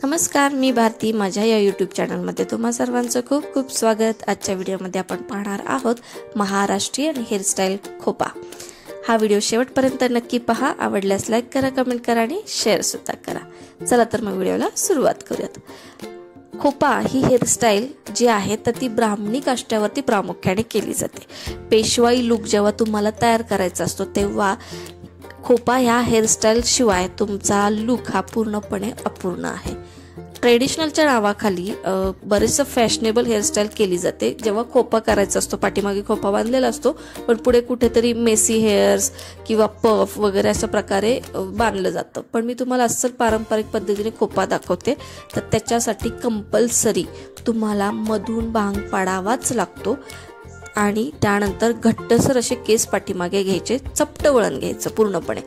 नमस्कार, मी भारती. माझ्या या यूट्यूब चॅनलमध्ये तुम्हा सर्वांचं खूप खूप स्वागत. आजच्या व्हिडिओमध्ये आपण पाहणार आहोत महाराष्ट्रीयन हेअरस्टाईल खोपा. हा व्हिडिओ शेवटपर्यंत नक्की पहा. आवडल्यास लाईक करा, कमेंट करा आणि शेअर सुद्धा करा. चला तर मग व्हिडिओला सुरुवात करूयात. खोपा ही हेअरस्टाईल जी आहे तर ती ब्राह्मणी काष्ट्यावरती प्रामुख्याने केली जाते. पेशवाई लुक जेव्हा तुम्हाला तयार करायचा असतो तेव्हा खोपा ह्या हेअरस्टाईल शिवाय तुमचा लुक हा पूर्णपणे अपूर्ण आहे. ट्रेडिशनलच्या नावाखाली बरेचसं फॅशनेबल हेअरस्टाईल केली जाते. जेव्हा खोपा करायचा असतो पाठीमागे खोपा बांधलेला असतो पण पुढे कुठेतरी मेसी हेअर्स किंवा पफ वगैरे अशा प्रकारे बांधलं जातं. पण मी तुम्हाला अस्सल पारंपरिक पद्धतीने खोपा दाखवते. तर त्याच्यासाठी कंपल्सरी तुम्हाला मधून भांग पाडावाच लागतो आणि त्यानंतर घट्टसर असे केस पाठीमागे घ्यायचे. चपट वळण घ्यायचं पूर्णपणे.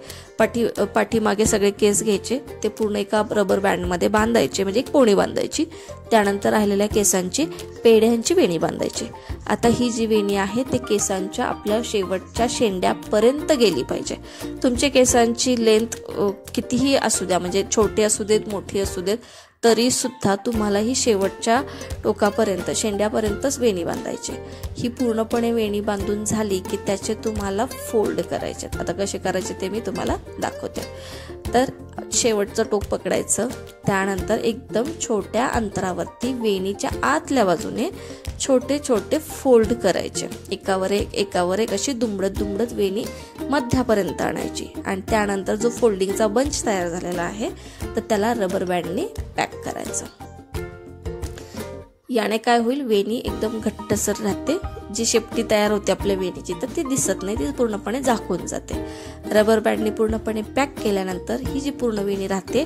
पाठीमागे सगळे केस घ्यायचे, ते पूर्ण एका रबर बँडमध्ये बांधायचे, म्हणजे एक पोणी बांधायची. त्यानंतर राहिलेल्या केसांची पेढ्यांची वेणी बांधायची. आता ही जी वेणी आहे ते केसांच्या आपल्या शेवटच्या शेंड्यापर्यंत गेली पाहिजे. तुमच्या केसांची लेंथ कितीही असू द्या, म्हणजे छोटी असू देत मोठी असू देत, तरी सुद्धा तुम्हाला ही शेवटच्या टोकापर्यंत शेंड्यापर्यंतच वेणी बांधायची. ही पूर्णपणे वेणी बांधून झाली की त्याचे तुम्हाला फोल्ड करायचे. आता कसे करायचे ते मी तुम्हाला दाखवते. तर शेवटचं टोक पकडायचं. त्यानंतर एकदम छोट्या अंतरावरती वेणीच्या आतल्या बाजूने छोटे छोटे फोल्ड करायचे. एकावर एक अशी दुमडत वेणी मध्यापर्यंत आणायची. आणि त्यानंतर जो फोल्डिंगचा बंच तयार झालेला आहे तर त्याला रबर बँडने पॅक करायचं. याने काय होईल, वेणी एकदम घट्टसर राहते. जी शेपटी तयार होते आपल्या वेणीची तर ती दिसत नाही, ती पूर्णपणे झाकून जाते. रबर बँडने पूर्णपणे पॅक केल्यानंतर ही जी पूर्ण वेणी राहते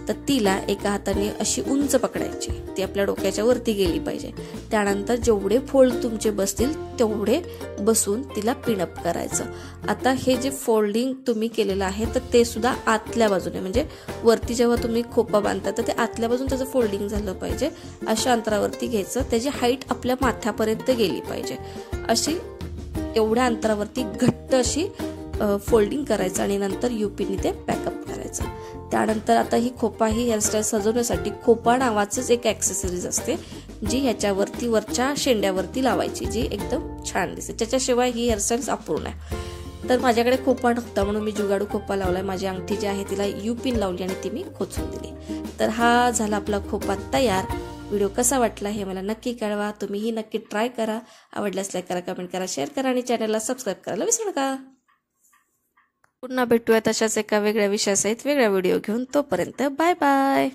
तर तिला एका हाताने अशी उंच पकडायची. ती आपल्या डोक्याच्या वरती गेली पाहिजे. त्यानंतर जेवढे फोल्ड तुमचे बसतील तेवढे बसून तिला पिनअप करायचं. आता हे जे फोल्डिंग तुम्ही केलेलं आहे तर ते सुद्धा आतल्या बाजूने, म्हणजे वरती जेव्हा तुम्ही खोपा बांधता तर ते आतल्या बाजून त्याचं फोल्डिंग झालं पाहिजे. अशा अंतरावरती घ्यायचं. त्याची हाईट आपल्या माथ्यापर्यंत गेली पाहिजे. अशी एवढ्या अंतरावरती घट्ट अशी फोल्डिंग करायचं आणि नंतर युपीने ते पॅकअप करायचं. त्यानंतर आता ही खोपा ही हेअरस्टाईल सजवण्यासाठी खोपा नावाचंच एक ॲक्सेसरीज असते जी ह्याच्यावरती वरच्या शेंड्यावरती लावायची, जी एकदम छान दिसते. त्याच्याशिवाय ही हेअरस्टाईल अपूर्ण आहे. तर माझ्याकडे खोपा नव्हता म्हणून मी जुगाडू खोपा लावलाय. माझी अंगठी जी आहे तिला युपिन लावली आणि ती मी खोचून दिली. तर हा झाला आपला खोपा तयार. व्हिडिओ कसा वाटला हे मला नक्की कळवा. तुम्हीही नक्की ट्राय करा. आवडल्यास लाईक करा, कमेंट करा, शेअर करा आणि चॅनलला सबस्क्राईब करायला विसरू नका. पुन्हा भेटूया तशाच एका वेगळ्या विषयासहित वेगळ्या व्हिडिओ घेऊन. तोपर्यंत बाय बाय.